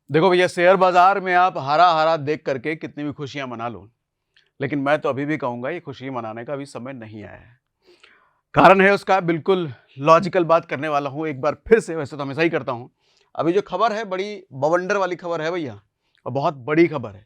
देखो भैया, शेयर बाजार में आप हरा हरा देख करके कितनी भी खुशियां मना लो, लेकिन मैं तो अभी भी कहूंगा ये खुशी मनाने का अभी समय नहीं आया है। कारण है उसका, बिल्कुल लॉजिकल बात करने वाला हूं एक बार फिर से। वैसे तो हमेशा ही करता हूं। अभी जो खबर है बड़ी बवंडर वाली खबर है भैया, और बहुत बड़ी खबर है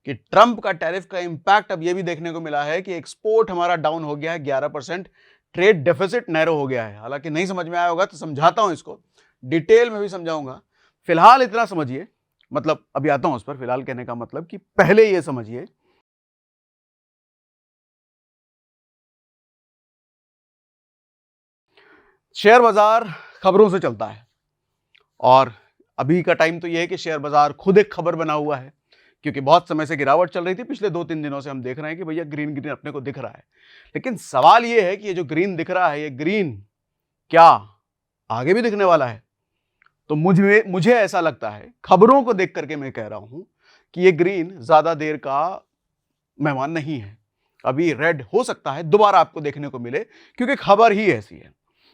कि ट्रंप का टैरिफ का इंपैक्ट अब ये भी देखने को मिला है कि एक्सपोर्ट हमारा डाउन हो गया है 11%। ट्रेड डेफिसिट नैरो हो गया है। हालांकि नहीं समझ में आया होगा तो समझाता हूं इसको, डिटेल में भी समझाऊंगा। फिलहाल इतना समझिए, मतलब अभी आता हूं उस पर। फिलहाल कहने का मतलब कि पहले ये समझिए, शेयर बाजार खबरों से चलता है। और अभी का टाइम तो यह है कि शेयर बाजार खुद एक खबर बना हुआ है, क्योंकि बहुत समय से गिरावट चल रही थी। पिछले 2-3 दिनों से हम देख रहे हैं कि भैया ग्रीन ग्रीन अपने को दिख रहा है। लेकिन सवाल यह है कि ये जो ग्रीन दिख रहा है, ये ग्रीन क्या आगे भी दिखने वाला है? तो मुझे ऐसा लगता है, खबरों को देख करके मैं कह रहा हूं कि ये ग्रीन ज्यादा देर का मेहमान नहीं है। अभी रेड हो सकता है दोबारा आपको देखने को मिले, क्योंकि खबर ही ऐसी है।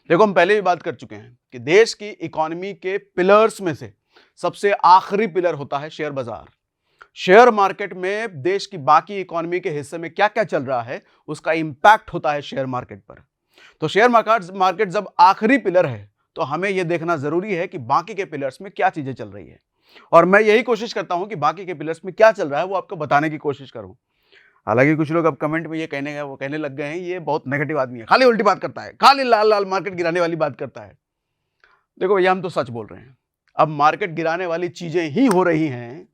देखो, हम पहले भी बात कर चुके हैं कि देश की इकोनॉमी के पिलर्स में से सबसे आखिरी पिलर होता है शेयर बाजार। शेयर मार्केट में देश की बाकी इकोनॉमी के हिस्से में क्या क्या चल रहा है, उसका इंपैक्ट होता है शेयर मार्केट पर। तो शेयर मार्केट जब आखिरी पिलर है, तो हमें यह देखना जरूरी है कि बाकी के पिलर्स में क्या चीजें चल रही है। और मैं यही कोशिश करता हूं कि बाकी के पिलर्स में क्या चल रहा है वो आपको बताने की कोशिश करूं। हालांकि कुछ लोग अब कमेंट में ये कहने लग गए हैं, ये बहुत नेगेटिव आदमी है, खाली उल्टी बात करता है, खाली लाल लाल मार्केट गिराने वाली बात करता है। देखो भैया, हम तो सच बोल रहे हैं। अब मार्केट गिराने वाली चीजें ही हो रही हैं,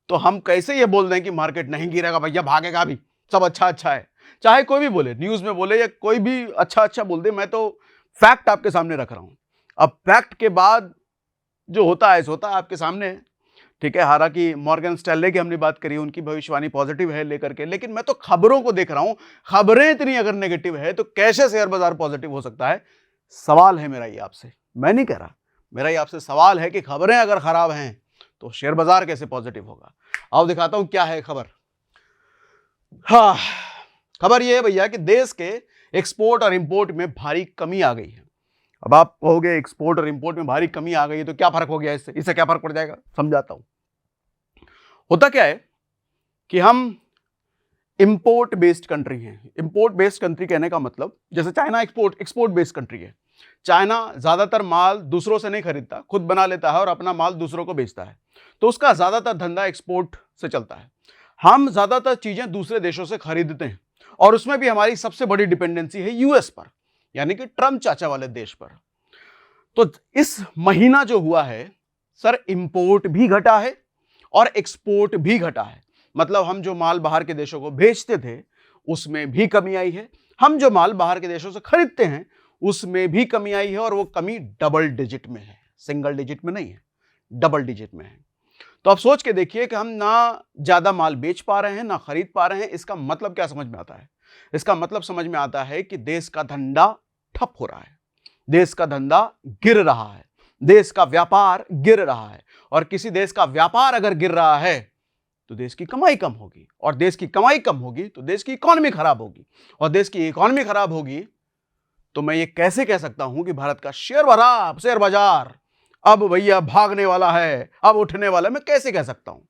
तो हम कैसे ये बोल दें कि मार्केट नहीं गिरेगा भैया, भागेगा भी, सब अच्छा अच्छा है। चाहे कोई भी बोले, न्यूज में बोले या कोई भी अच्छा अच्छा बोल दे, मैं तो फैक्ट आपके सामने रख रहा हूं। अब फैक्ट के बाद जो होता है सो होता है आपके सामने। ठीक है, हालांकि मॉर्गन स्टैनले की हमने बात करी, उनकी भविष्यवाणी पॉजिटिव है लेकर के, लेकिन मैं तो खबरों को देख रहा हूं। खबरें इतनी अगर नेगेटिव है तो कैसे शेयर बाजार पॉजिटिव हो सकता है? सवाल है मेरा ये आपसे, मैं नहीं कह रहा, मेरा ये आपसे सवाल है कि खबरें अगर खराब हैं तो शेयर बाजार कैसे पॉजिटिव होगा? आओ दिखाता हूं क्या है खबर। हाँ, खबर यह है भैया कि देश के एक्सपोर्ट और इंपोर्ट में भारी कमी आ गई है। अब आप कहोगे एक्सपोर्ट और इंपोर्ट में भारी कमी आ गई है तो क्या फर्क हो गया इससे क्या फर्क पड़ जाएगा? समझाता हूं। होता क्या है कि हम इंपोर्ट बेस्ड कंट्री हैं। इंपोर्ट बेस्ड कंट्री कहने का मतलब, जैसे चाइना एक्सपोर्ट बेस्ड कंट्री है। चाइना ज्यादातर माल दूसरों से नहीं खरीदता, खुद बना लेता है और अपना माल दूसरों को बेचता है। तो उसका ज्यादातर धंधा एक्सपोर्ट से चलता है। हम ज्यादातर चीजें दूसरे देशों से खरीदते हैं, और उसमें भी हमारी सबसे बड़ी डिपेंडेंसी है यूएस पर, यानी कि ट्रम्प चाचा वाले देश पर। तो इस महीना जो हुआ है सर, इंपोर्ट भी घटा है और एक्सपोर्ट भी घटा है। मतलब हम जो माल बाहर के देशों को भेजते थे उसमें भी कमी आई है, हम जो माल बाहर के देशों से खरीदते हैं उसमें भी कमी आई है, और वो कमी डबल डिजिट में है, सिंगल डिजिट में नहीं है, डबल डिजिट में है। तो आप सोच के देखिए कि हम ना ज्यादा माल बेच पा रहे हैं ना खरीद पा रहे हैं। इसका मतलब क्या समझ में आता है? इसका मतलब समझ में आता है कि देश का धंधा ठप हो रहा है, देश का धंधा गिर रहा है, देश का व्यापार गिर रहा है। और किसी देश का व्यापार अगर गिर रहा है तो देश की कमाई कम होगी, और देश की कमाई कम होगी तो देश की इकोनॉमी खराब होगी, और देश की इकोनॉमी खराब होगी तो मैं ये कैसे कह सकता हूं कि भारत का शेयर बाजार अब भैया भागने वाला है, अब उठने वाला है? मैं कैसे कह सकता हूं?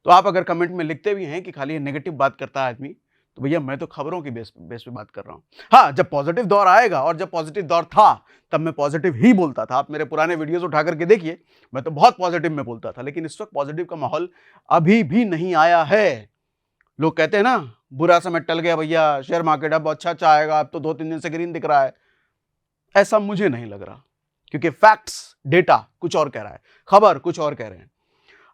तो आप अगर कमेंट में लिखते भी हैं कि खाली नेगेटिव बात करता है आदमी, तो भैया मैं तो खबरों की बेस पे बात कर रहा हूं। हाँ, जब पॉजिटिव दौर आएगा, और जब पॉजिटिव दौर था तब मैं पॉजिटिव ही बोलता था। आप मेरे पुराने वीडियोस उठा करके देखिए, मैं तो बहुत पॉजिटिव में बोलता था। लेकिन इस वक्त पॉजिटिव का माहौल अभी भी नहीं आया है। लोग कहते हैं ना, बुरा समय टल गया भैया, शेयर मार्केट अब अच्छा अच्छा आएगा, अब तो 2-3 दिन से ग्रीन दिख रहा है। ऐसा मुझे नहीं लग रहा, क्योंकि फैक्ट्स, डेटा कुछ और कह रहा है, खबर कुछ और कह रहे हैं।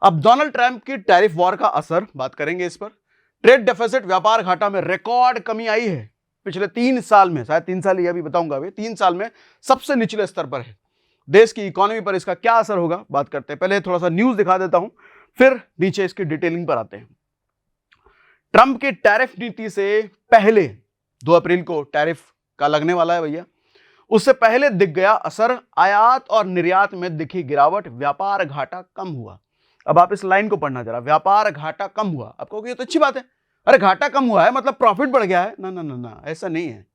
अब डोनाल्ड ट्रंप की टैरिफ वॉर का असर, बात करेंगे इस पर। ट्रेड डेफिसिट, व्यापार घाटा में रिकॉर्ड कमी आई है पिछले 3 साल में, शायद 3 साल, यह भी बताऊंगा अभी, 3 साल में सबसे निचले स्तर पर है। देश की इकोनॉमी पर इसका क्या असर होगा बात करते हैं। पहले थोड़ा सा न्यूज दिखा देता हूं, फिर नीचे इसकी डिटेलिंग पर आते हैं। ट्रंप की टैरिफ नीति से पहले 2 अप्रैल को टैरिफ का लगने वाला है भैया, उससे पहले दिख गया असर। आयात और निर्यात में दिखी गिरावट, व्यापार घाटा कम हुआ। अब आप इस लाइन को पढ़ना जरा, व्यापार घाटा कम हुआ। आप कहोगे ये तो अच्छी बात है, अरे घाटा कम हुआ है मतलब प्रॉफिट बढ़ गया है। ना ना ना ना, ऐसा नहीं है।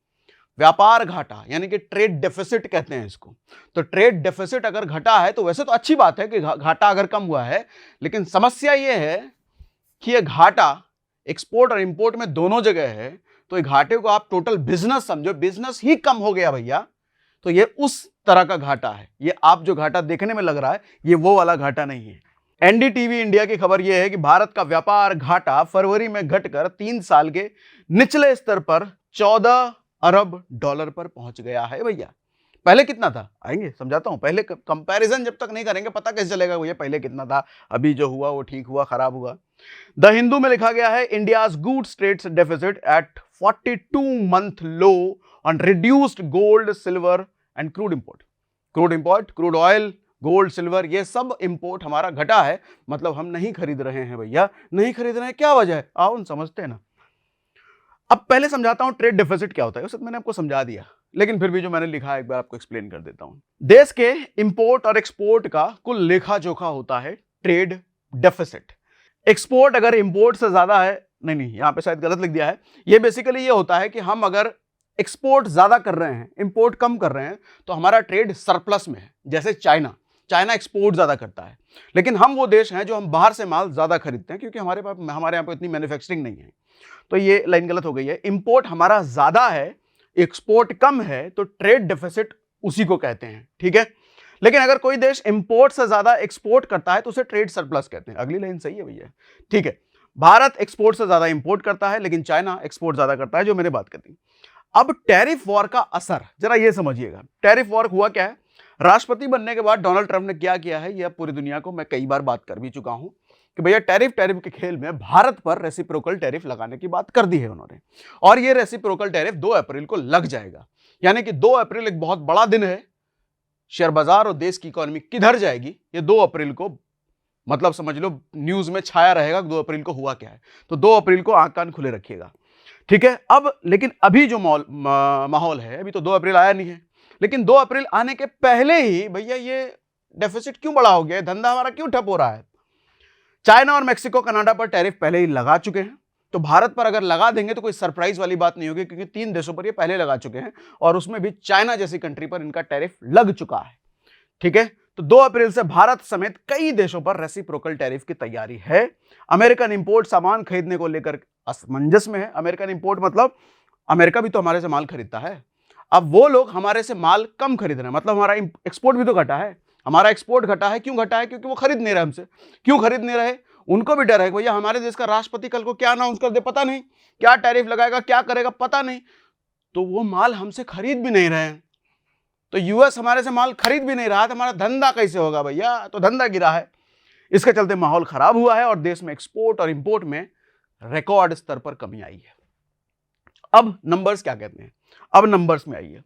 व्यापार घाटा यानी कि ट्रेड डेफिसिट कहते हैं इसको। तो ट्रेड डेफिसिट अगर घटा है तो वैसे तो अच्छी बात है कि घाटा अगर कम हुआ है, लेकिन समस्या यह है कि यह घाटा एक्सपोर्ट और इंपोर्ट में दोनों जगह है। तो ये घाटे को आप टोटल बिजनेस समझो, बिजनेस ही कम हो गया भैया, तो ये उस तरह का घाटा है। ये आप जो घाटा देखने में लग रहा है ये वो वाला घाटा नहीं है। एनडीटीवी इंडिया की खबर यह है कि भारत का व्यापार घाटा फरवरी में घटकर 3 साल के निचले स्तर पर 14 अरब डॉलर पर पहुंच गया है भैया। पहले कितना था, आएंगे समझाता हूं। पहले कंपैरिजन जब तक नहीं करेंगे पता कैसे चलेगा भैया पहले कितना था, अभी जो हुआ वो ठीक हुआ खराब हुआ। द हिंदू में लिखा गया है India's goods trade deficit at 42 month low on reduced gold silver and crude import, crude oil, gold silver, ये सब इंपोर्ट हमारा घटा है। मतलब हम नहीं खरीद रहे हैं भैया, नहीं खरीद रहे हैं, क्या वजह है आओ समझते हैं ना। अब पहले समझाता हूं ट्रेड डेफिसिट क्या होता है, उस मैंने आपको समझा दिया, लेकिन फिर भी जो मैंने लिखा है एक बार आपको एक्सप्लेन कर देता हूं। देश के इंपोर्ट और एक्सपोर्ट का कुल लेखा जोखा होता है ट्रेड डेफिसिट। एक्सपोर्ट अगर इंपोर्ट से ज्यादा है, नहीं यहां पे शायद गलत लिख दिया है, ये बेसिकली ये होता है कि हम अगर एक्सपोर्ट ज्यादा कर रहे हैं इंपोर्ट कम कर रहे हैं तो हमारा ट्रेड सरप्लस में है। जैसे चाइना एक्सपोर्ट ज्यादा करता है, लेकिन हम वो देश हैं जो हम बाहर से माल ज्यादा खरीदते हैं क्योंकि हमारे यहाँ पे इतनी मैन्युफैक्चरिंग नहीं है। तो ये लाइन गलत हो गई है। इंपोर्ट हमारा ज्यादा है, एक्सपोर्ट कम है, तो ट्रेड डेफिसिट उसी को कहते हैं, ठीक है। लेकिन अगर कोई देश इंपोर्ट से ज्यादा एक्सपोर्ट करता है तो उसे ट्रेड सरप्लस कहते हैं। अगली लाइन सही है भैया, ठीक है। भारत एक्सपोर्ट से ज्यादा इंपोर्ट करता है लेकिन चाइना एक्सपोर्ट ज्यादा करता है, जो मैंने बात कर दी। अब टैरिफ वॉर का असर जरा ये समझिएगा। टैरिफ वॉर हुआ क्या है, राष्ट्रपति बनने के बाद डोनाल्ड ट्रंप ने क्या किया है, यह पूरी दुनिया को मैं कई बार बात कर भी चुका हूं कि भैया टैरिफ के खेल में भारत पर रेसिप्रोकल टैरिफ लगाने की बात कर दी है उन्होंने। और यह रेसिप्रोकल टैरिफ 2 अप्रैल को लग जाएगा, यानी कि 2 अप्रैल एक बहुत बड़ा दिन है। शेयर बाजार और देश की इकोनॉमी किधर जाएगी ये 2 अप्रैल को, मतलब समझ लो न्यूज में छाया रहेगा 2 अप्रैल को हुआ क्या है। तो 2 अप्रैल को आंख कान खुले रखिएगा, ठीक है। अब लेकिन अभी जो माहौल है, अभी तो 2 अप्रैल आया नहीं है, लेकिन 2 अप्रैल आने के पहले ही भैया ये डेफिसिट क्यों बड़ा हो गया है, धंधा हमारा क्यों ठप हो रहा है। चाइना और मेक्सिको कनाडा पर टैरिफ पहले ही लगा चुके हैं, तो भारत पर अगर लगा देंगे तो कोई सरप्राइज वाली बात नहीं होगी क्योंकि 3 देशों पर ये पहले लगा चुके हैं और उसमें भी चाइना जैसी कंट्री पर इनका टैरिफ लग चुका है, ठीक है। तो 2 अप्रैल से भारत समेत कई देशों पर रेसिप्रोकल टैरिफ की तैयारी है। अमेरिकन इंपोर्ट सामान खरीदने को लेकर असमंजस में है। अमेरिकन इंपोर्ट मतलब अमेरिका भी तो हमारे से माल खरीदता है, अब वो लोग हमारे से माल कम खरीद रहे हैं, मतलब हमारा एक्सपोर्ट भी तो घटा है। हमारा एक्सपोर्ट घटा है, क्यों घटा है, क्योंकि वो खरीद नहीं रहे हमसे। क्यों खरीद नहीं रहे, उनको भी डर है भैया हमारे देश का राष्ट्रपति कल को क्या अनाउंस कर दे पता नहीं, क्या टैरिफ लगाएगा क्या करेगा पता नहीं, तो वो माल हमसे खरीद भी नहीं रहे हैं। तो यूएस हमारे से माल खरीद भी नहीं रहा, तो हमारा धंधा कैसे होगा भैया, तो धंधा गिरा है। इसके चलते माहौल खराब हुआ है और देश में एक्सपोर्ट और इंपोर्ट में रिकॉर्ड स्तर पर कमी आई है। अब नंबर्स क्या कहते हैं, अब नंबर्स में आइए।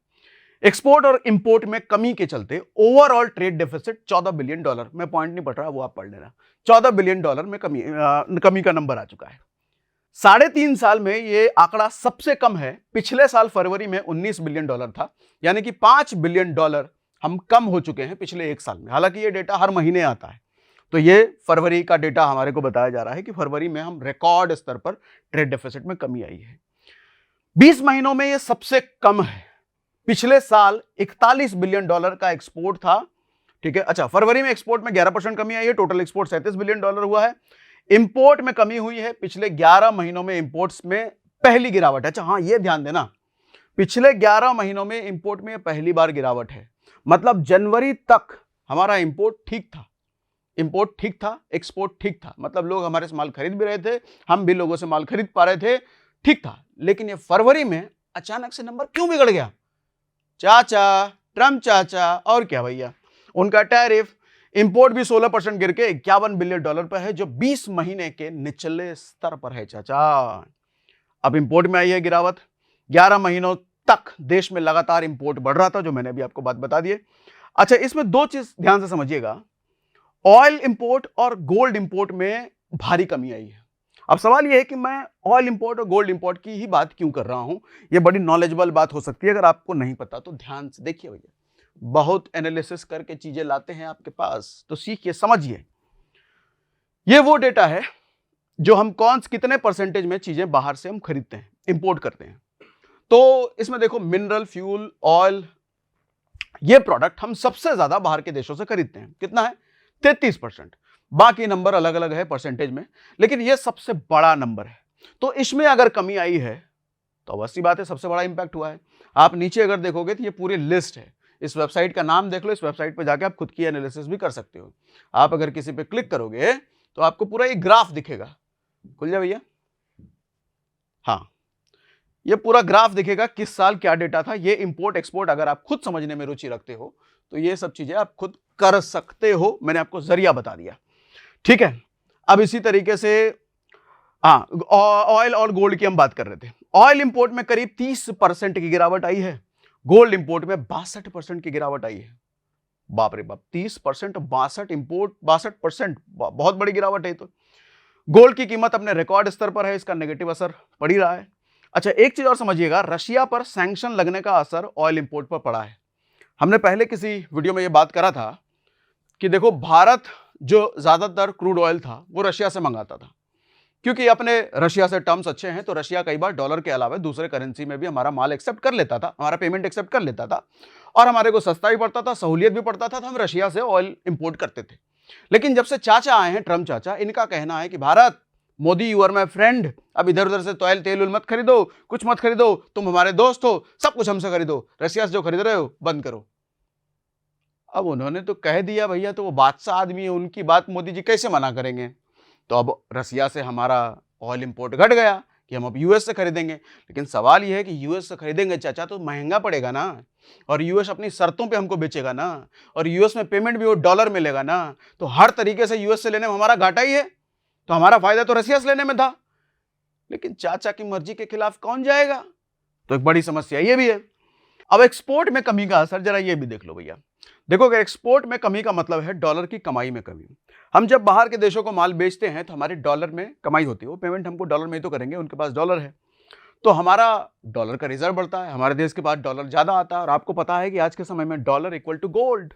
एक्सपोर्ट और इंपोर्ट में कमी के चलते overall trade deficit 14 billion dollar, मैं पॉइंट नहीं पढ़ रहा वो आप पढ़ लेना, 14 बिलियन डॉलर में कमी का नंबर आ चुका है। 3.5 साल में ये आंकड़ा सबसे कम है। पिछले साल फरवरी में 19 बिलियन डॉलर था, यानी कि 5 बिलियन डॉलर हम कम हो चुके हैं पिछले 1 साल में। हालांकि ये डेटा हर महीने आता है, तो ये फरवरी का डेटा हमारे को बताया जा रहा है कि फरवरी में हम रिकॉर्ड स्तर पर ट्रेड डेफिसिट में कमी आई है। 20 महीनों में ये सबसे कम है। पिछले साल 41 बिलियन डॉलर का एक्सपोर्ट था, ठीक है। अच्छा, फरवरी में एक्सपोर्ट में 11% कमी आई है, टोटल एक्सपोर्ट 37 बिलियन डॉलर हुआ है। इंपोर्ट में कमी हुई है, पिछले 11 महीनों में इंपोर्ट्स में पहली गिरावट है। अच्छा हाँ, ये ध्यान देना, पिछले 11 महीनों में इंपोर्ट में पहली बार गिरावट है। मतलब जनवरी तक हमारा इंपोर्ट ठीक था, एक्सपोर्ट ठीक था, मतलब लोग हमारे से माल खरीद भी रहे थे, हम भी लोगों से माल खरीद पा रहे थे, ठीक था। लेकिन ये फरवरी में अचानक से नंबर क्यों बिगड़ गया, चाचा ट्रम्प चाचा, और क्या भैया, उनका टैरिफ, इंपोर्ट भी 16% गिर के 51 बिलियन डॉलर पर है, जो 20 महीने के निचले स्तर पर है चाचा। अब इंपोर्ट में आई है गिरावट। 11 महीनों तक देश में लगातार इंपोर्ट बढ़ रहा था, जो मैंने अभी आपको बात बता दी है। अच्छा, इसमें 2 चीज ध्यान से समझिएगा, ऑयल इंपोर्ट और गोल्ड इंपोर्ट में भारी कमी आई है। अब सवाल यह है कि मैं ऑयल इंपोर्ट और गोल्ड इंपोर्ट की ही बात क्यों कर रहा हूं, यह बड़ी नॉलेजेबल बात हो सकती है, अगर आपको नहीं पता तो ध्यान से देखिए भैया, बहुत एनालिसिस करके चीजें लाते हैं आपके पास, तो सीखिए समझिए। यह वो डेटा है जो हम कितने परसेंटेज में चीजें बाहर से हम खरीदते हैं, इंपोर्ट करते हैं। तो इसमें देखो मिनरल, फ्यूल, ऑयल, ये प्रोडक्ट हम सबसे ज्यादा बाहर के देशों से खरीदते हैं। कितना है? 33%। बाकी नंबर अलग अलग है परसेंटेज में, लेकिन ये सबसे बड़ा नंबर है। तो इसमें अगर कमी आई है तो अवश्य बात है सबसे बड़ा इंपैक्ट हुआ है। आप नीचे अगर देखोगे तो ये पूरी लिस्ट है। इस वेबसाइट का नाम देख लो, इस वेबसाइट पे जाके आप खुद की एनालिसिस भी कर सकते हो। आप अगर किसी पे क्लिक करोगे तो आपको पूरा एक ग्राफ दिखेगा। खुल जाए भैया। हाँ, ये पूरा ग्राफ दिखेगा किस साल क्या डेटा था। ये इंपोर्ट एक्सपोर्ट अगर आप खुद समझने में रुचि रखते हो तो ये सब चीजें आप खुद कर सकते हो। मैंने आपको जरिया बता दिया, ठीक है। अब इसी तरीके से हाँ, ऑयल और गोल्ड की हम बात कर रहे थे। ऑयल इंपोर्ट में करीब 30% की गिरावट आई है, गोल्ड इंपोर्ट में 62% की गिरावट आई है। बाप रे बाप, 30%, 62 इंपोर्ट, 62%, बहुत बड़ी गिरावट है। तो गोल्ड की कीमत अपने रिकॉर्ड स्तर पर है, इसका नेगेटिव असर पड़ ही रहा है। अच्छा, एक चीज और समझिएगा, रशिया पर सैंक्शन लगने का असर ऑयल इंपोर्ट पर पड़ा है। हमने पहले किसी वीडियो में यह बात करा था कि देखो, भारत जो ज्यादातर क्रूड ऑयल था वो रशिया से मंगाता था, क्योंकि अपने रशिया से टर्म्स अच्छे हैं। तो रशिया कई बार डॉलर के अलावा दूसरे करेंसी में भी हमारा माल एक्सेप्ट कर लेता था, हमारा पेमेंट एक्सेप्ट कर लेता था, और हमारे को सस्ता भी पड़ता था, सहूलियत भी पड़ता था। तो हम रशिया से ऑयल इंपोर्ट करते थे। लेकिन जब से चाचा आए हैं, ट्रम्प चाचा, इनका कहना है कि भारत, Modi you are my friend, अब इधर उधर से तेल मत खरीदो, कुछ मत खरीदो, तुम हमारे दोस्त हो, सब कुछ हमसे खरीदो, रशिया से जो खरीद रहे हो बंद करो। अब उन्होंने तो कह दिया भैया, तो वो बादशाह आदमी है, उनकी बात मोदी जी कैसे मना करेंगे। तो अब रसिया से हमारा ऑयल इंपोर्ट घट गया कि हम अब यूएस से खरीदेंगे। लेकिन सवाल यह है कि यूएस से खरीदेंगे चाचा तो महंगा पड़ेगा ना, और यूएस अपनी शर्तों पे हमको बेचेगा ना, और यूएस में पेमेंट भी वो डॉलर मिलेगा ना। तो हर तरीके से यूएस से लेने में हमारा घाटा ही है। तो हमारा फायदा तो रसिया से लेने में था, लेकिन चाचा की मर्जी के खिलाफ कौन जाएगा। तो एक बड़ी समस्या ये भी है। अब एक्सपोर्ट में कमी का असर जरा ये भी देख लो भैया। देखो, अगर एक्सपोर्ट में कमी का मतलब है डॉलर की कमाई में कमी। हम जब बाहर के देशों को माल बेचते हैं तो हमारे डॉलर में कमाई होती है, वो पेमेंट हमको डॉलर में ही तो करेंगे, उनके पास डॉलर है। तो हमारा डॉलर का रिजर्व बढ़ता है, हमारे देश के पास डॉलर ज्यादा आता है। और आपको पता है कि आज के समय में dollar equal to gold.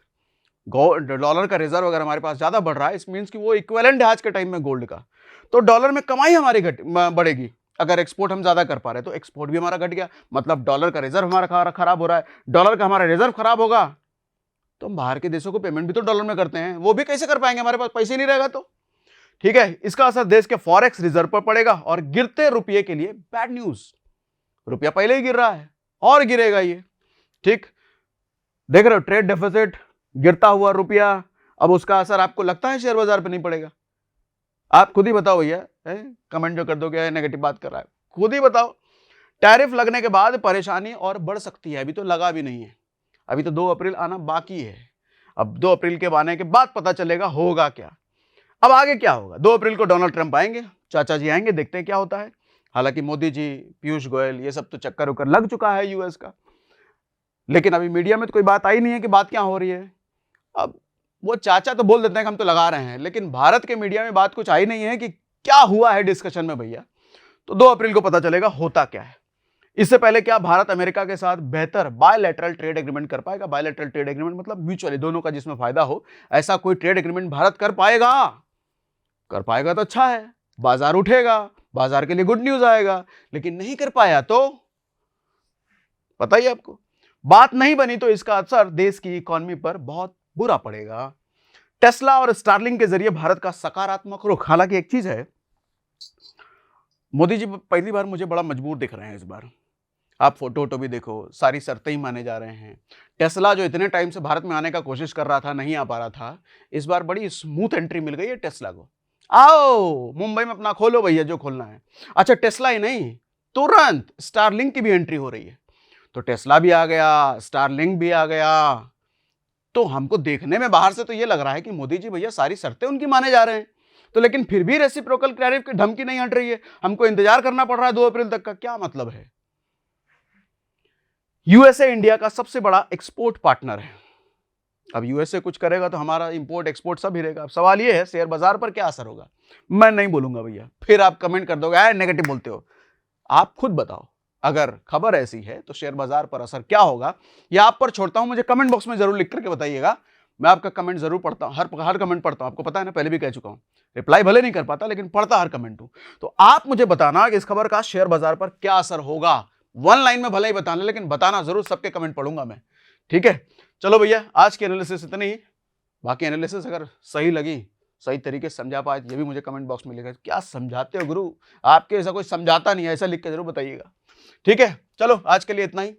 Dollar का रिजर्व अगर हमारे पास ज्यादा बढ़ रहा है, इस मीन्स कि वो इक्विवेलेंट है आज के टाइम में गोल्ड का। तो डॉलर में कमाई हमारी बढ़ेगी। अगर एक्सपोर्ट हम ज्यादा कर पा रहे हैं तो एक्सपोर्ट भी हमारा घट गया, मतलब डॉलर का रिजर्व हमारा खराब हो रहा है। डॉलर का हमारा रिजर्व खराब होगा तो हम बाहर के देशों को पेमेंट भी तो डॉलर में करते हैं, वो भी कैसे कर पाएंगे, हमारे पास पैसे नहीं रहेगा। तो ठीक है, इसका असर देश के फॉरेक्स रिजर्व पर पड़ेगा, और गिरते रुपये के लिए बैड न्यूज। रुपया पहले ही गिर रहा है और गिरेगा ये, ठीक। देख रहे हो, ट्रेड डेफिसिट, गिरता हुआ रुपया। अब उसका असर आपको लगता है शेयर बाजार पर नहीं पड़ेगा? आप खुद ही बताओ भैया, कमेंट जो कर दो क्या नेगेटिव बात कर रहा है, खुद ही बताओ। टैरिफ लगने के बाद परेशानी और बढ़ सकती है, अभी तो लगा भी नहीं है, अभी तो 2 अप्रैल आना बाकी है। अब 2 अप्रैल के आने के बाद पता चलेगा होगा क्या। अब आगे क्या होगा? 2 अप्रैल को डोनाल्ड ट्रंप आएंगे, चाचा जी आएंगे, देखते हैं क्या होता है। हालांकि मोदी जी, पीयूष गोयल, ये सब तो चक्कर उक्कर लग चुका है यूएस का, लेकिन अभी मीडिया में तो कोई बात आई नहीं है कि बात क्या हो रही है। अब वो चाचा तो बोल देते हैं कि हम तो लगा रहे हैं, लेकिन भारत के मीडिया में बात कुछ आई नहीं है कि क्या हुआ है डिस्कशन में भैया। तो 2 अप्रैल को पता चलेगा होता क्या है। इससे पहले क्या भारत अमेरिका के साथ बेहतर बायलैटरल ट्रेड एग्रीमेंट कर पाएगा? बायलैटरल ट्रेड एग्रीमेंट मतलब म्यूचुअली दोनों का जिसमें फायदा हो, ऐसा कोई ट्रेड एग्रीमेंट भारत कर पाएगा? कर पाएगा तो अच्छा है, बाजार उठेगा, बाजार के लिए गुड न्यूज आएगा। लेकिन नहीं कर पाया तो पता ही आपको, बात नहीं बनी तो इसका असर देश की इकोनॉमी पर बहुत बुरा पड़ेगा। टेस्ला और स्टारलिंक के जरिए भारत का सकारात्मक रुख। हालांकि एक चीज है, मोदी जी पहली बार मुझे बड़ा मजबूर दिख रहे हैं इस बार। आप फोटो भी देखो, सारी शर्तें ही माने जा रहे हैं। टेस्ला जो इतने टाइम से भारत में आने का कोशिश कर रहा था, नहीं आ पा रहा था, इस बार बड़ी स्मूथ एंट्री मिल गई है टेस्ला को। आओ मुंबई में अपना खोलो भैया जो खोलना है। अच्छा, टेस्ला ही नहीं, तुरंत स्टारलिंक की भी एंट्री हो रही है। तो टेस्ला भी आ गया, स्टारलिंक भी आ गया। तो हमको देखने में बाहर से तो ये लग रहा है कि मोदी जी भैया सारी शर्तें उनकी माने जा रहे हैं। तो लेकिन फिर भी रेसिप्रोकल टैरिफ की धमकी नहीं हट रही है, हमको इंतजार करना पड़ रहा है 2 अप्रैल तक का। क्या मतलब है? यूएसए इंडिया का सबसे बड़ा एक्सपोर्ट पार्टनर है। अब यूएसए कुछ करेगा तो हमारा इंपोर्ट एक्सपोर्ट सब हिलेगा। अब सवाल ये है शेयर बाजार पर क्या असर होगा? मैं नहीं बोलूंगा भैया, फिर आप कमेंट कर दोगे नेगेटिव बोलते हो। आप खुद बताओ, अगर खबर ऐसी है तो शेयर बाजार पर असर क्या होगा, या आप पर छोड़ता हूं, मुझे कमेंट बॉक्स में जरूर लिख करके बताइएगा। मैं आपका कमेंट जरूर पढ़ता हूं, हर कमेंट पढ़ता हूं, आपको पता है ना, पहले भी कह चुका हूं। रिप्लाई भले नहीं कर पाता लेकिन पढ़ता हर कमेंट हूं। तो आप मुझे बताना कि इस खबर का शेयर बाजार पर क्या असर होगा। वन लाइन में भले ही बताना, लेकिन बताना जरूर, सबके कमेंट पढ़ूंगा मैं। ठीक है, चलो भैया आज की एनालिसिस इतनी ही। बाकी एनालिसिस अगर सही लगी, सही तरीके से समझा पाए, ये भी मुझे कमेंट बॉक्स में लिखा, क्या समझाते हो गुरु, आपके ऐसा कोई समझाता नहीं है, ऐसा लिख के जरूर बताइएगा। ठीक है, चलो आज के लिए इतना ही।